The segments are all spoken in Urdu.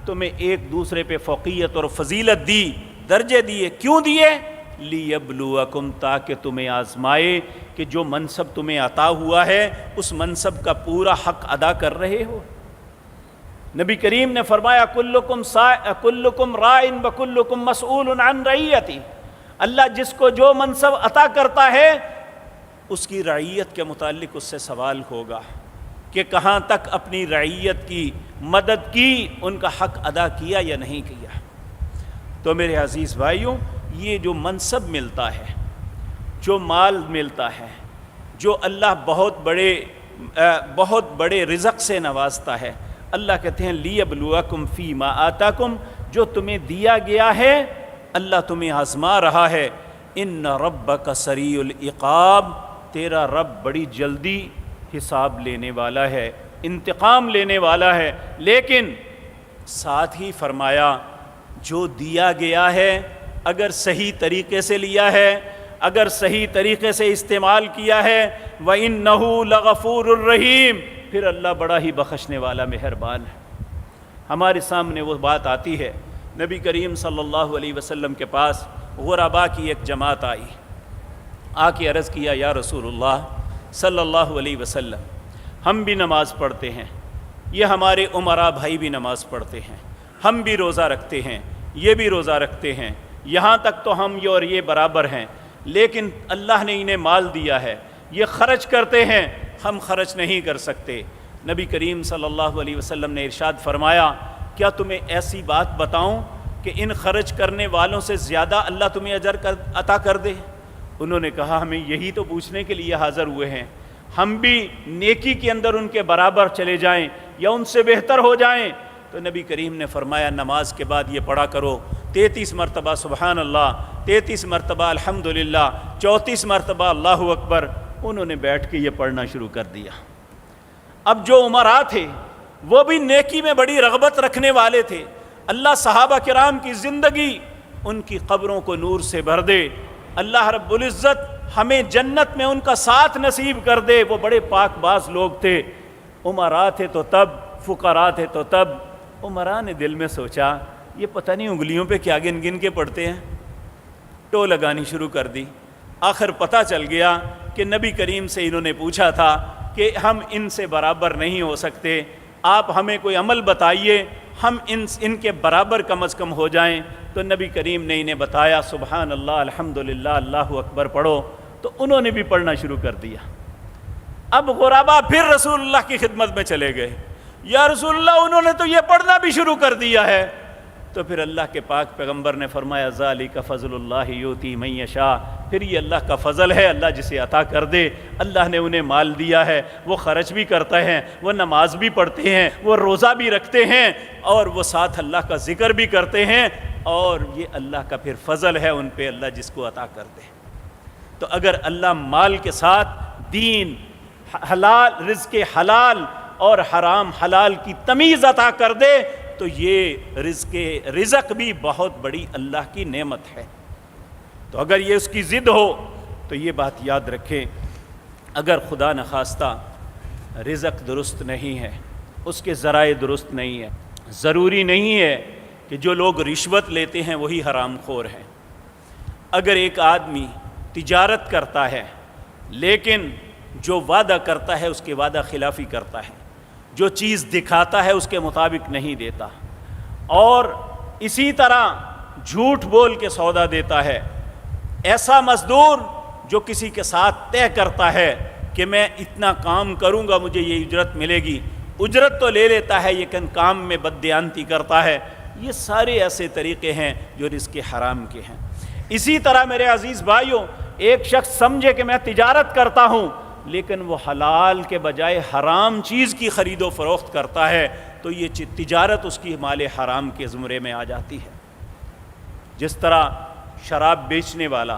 تمہیں ایک دوسرے پہ فوقیت اور فضیلت دی، درجے دیے، کیوں دیے؟ لیبلوکم، تاکہ تمہیں آزمائے کہ جو منصب تمہیں عطا ہوا ہے اس منصب کا پورا حق ادا کر رہے ہو۔ نبی کریم نے فرمایا کلکم رائن وکلکم مسئول عن رعیتی، اللہ جس کو جو منصب عطا کرتا ہے اس کی رعیت کے متعلق اس سے سوال ہوگا کہ کہاں تک اپنی رعیت کی مدد کی، ان کا حق ادا کیا یا نہیں کیا۔ تو میرے عزیز بھائیوں، یہ جو منصب ملتا ہے، جو مال ملتا ہے، جو اللہ بہت بڑے رزق سے نوازتا ہے، اللہ کہتے ہیں لیبلوکم فیما آتاکم، جو تمہیں دیا گیا ہے اللہ تمہیں آزما رہا ہے۔ ان ربک سریع العقاب، تیرا رب بڑی جلدی حساب لینے والا ہے، انتقام لینے والا ہے۔ لیکن ساتھ ہی فرمایا جو دیا گیا ہے اگر صحیح طریقے سے لیا ہے، اگر صحیح طریقے سے استعمال کیا ہے، وَإِنَّهُ لَغَفُورٌ الرَّحِيمٌ، پھر اللہ بڑا ہی بخشنے والا مہربان ہے۔ ہمارے سامنے وہ بات آتی ہے، نبی کریم صلی اللہ علیہ وسلم کے پاس غرباء کی ایک جماعت آئی، آ کے عرض کیا یا رسول اللہ صلی اللہ علیہ وسلم، ہم بھی نماز پڑھتے ہیں، یہ ہمارے امراء بھائی بھی نماز پڑھتے ہیں، ہم بھی روزہ رکھتے ہیں، یہ بھی روزہ رکھتے ہیں، یہاں تک تو ہم یہ اور یہ برابر ہیں، لیکن اللہ نے انہیں مال دیا ہے، یہ خرچ کرتے ہیں، ہم خرچ نہیں کر سکتے۔ نبی کریم صلی اللہ علیہ وسلم نے ارشاد فرمایا کیا تمہیں ایسی بات بتاؤں کہ ان خرچ کرنے والوں سے زیادہ اللہ تمہیں اجر عطا کر دے؟ انہوں نے کہا ہمیں یہی تو پوچھنے کے لیے حاضر ہوئے ہیں، ہم بھی نیکی کے اندر ان کے برابر چلے جائیں یا ان سے بہتر ہو جائیں؟ تو نبی کریم نے فرمایا نماز کے بعد یہ پڑھا کرو 33 مرتبہ سبحان اللہ، 33 مرتبہ الحمدللہ، 34 مرتبہ اللہ اکبر۔ انہوں نے بیٹھ کے یہ پڑھنا شروع کر دیا۔ اب جو امراء تھے وہ بھی نیکی میں بڑی رغبت رکھنے والے تھے، اللہ صحابہ کرام کی زندگی ان کی قبروں کو نور سے بھر دے، اللہ رب العزت ہمیں جنت میں ان کا ساتھ نصیب کر دے۔ وہ بڑے پاک باز لوگ تھے، امراء تھے تو تب، فقراء تھے تو تب۔ امراء نے دل میں سوچا یہ پتہ نہیں انگلیوں پہ کیا گن گن کے پڑھتے ہیں، ٹو لگانی شروع کر دی۔ آخر پتہ چل گیا کہ نبی کریم سے انہوں نے پوچھا تھا کہ ہم ان سے برابر نہیں ہو سکتے، آپ ہمیں کوئی عمل بتائیے ہم ان کے برابر کم از کم ہو جائیں۔ تو نبی کریم نے انہیں بتایا سبحان اللہ الحمدللہ اللہ اکبر پڑھو، تو انہوں نے بھی پڑھنا شروع کر دیا۔ اب غرباء پھر رسول اللہ کی خدمت میں چلے گئے، یا رسول اللہ انہوں نے تو یہ پڑھنا بھی شروع کر دیا ہے۔ تو پھر اللہ کے پاک پیغمبر نے فرمایا ذالک فضل اللہ یؤتی من یشاء، پھر یہ اللہ کا فضل ہے، اللہ جسے عطا کر دے۔ اللہ نے انہیں مال دیا ہے، وہ خرچ بھی کرتے ہیں، وہ نماز بھی پڑھتے ہیں، وہ روزہ بھی رکھتے ہیں، اور وہ ساتھ اللہ کا ذکر بھی کرتے ہیں، اور یہ اللہ کا پھر فضل ہے ان پہ، اللہ جس کو عطا کر دے۔ تو اگر اللہ مال کے ساتھ دین، حلال رزق حلال اور حرام حلال کی تمیز عطا کر دے تو یہ رزق بھی بہت بڑی اللہ کی نعمت ہے۔ تو اگر یہ اس کی ضد ہو تو یہ بات یاد رکھیں، اگر خدا نخواستہ رزق درست نہیں ہے، اس کے ذرائع درست نہیں ہے، ضروری نہیں ہے کہ جو لوگ رشوت لیتے ہیں وہی حرام خور ہیں۔ اگر ایک آدمی تجارت کرتا ہے لیکن جو وعدہ کرتا ہے اس کے وعدہ خلافی کرتا ہے، جو چیز دکھاتا ہے اس کے مطابق نہیں دیتا، اور اسی طرح جھوٹ بول کے سودا دیتا ہے، ایسا مزدور جو کسی کے ساتھ طے کرتا ہے کہ میں اتنا کام کروں گا مجھے یہ اجرت ملے گی، اجرت تو لے لیتا ہے لیکن کام میں بددیانتی کرتا ہے، یہ سارے ایسے طریقے ہیں جو رزق حرام کے ہیں۔ اسی طرح میرے عزیز بھائیوں، ایک شخص سمجھے کہ میں تجارت کرتا ہوں لیکن وہ حلال کے بجائے حرام چیز کی خرید و فروخت کرتا ہے، تو یہ تجارت اس کی مال حرام کے زمرے میں آ جاتی ہے۔ جس طرح شراب بیچنے والا،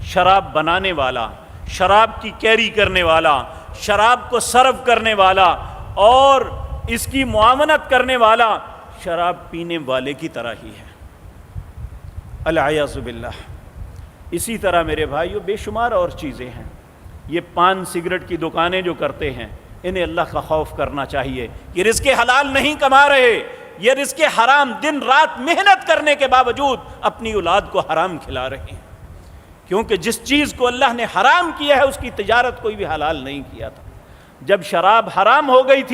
شراب بنانے والا، شراب کی کیری کرنے والا، شراب کو سرو کرنے والا اور اس کی معاونت کرنے والا شراب پینے والے کی طرح ہی ہے، العیاذ باللہ۔ اسی طرح میرے بھائیو بے شمار اور چیزیں ہیں۔ یہ پان سگریٹ کی دکانیں جو کرتے ہیں انہیں اللہ کا خوف کرنا چاہیے، یہ رزق حلال نہیں کما رہے، یہ رزق حرام دن رات محنت کرنے کے باوجود اپنی اولاد کو حرام کھلا رہے ہیں، کیونکہ جس چیز کو اللہ نے حرام کیا ہے اس کی تجارت کوئی بھی حلال نہیں کیا تھا۔ جب شراب حرام ہو گئی تھی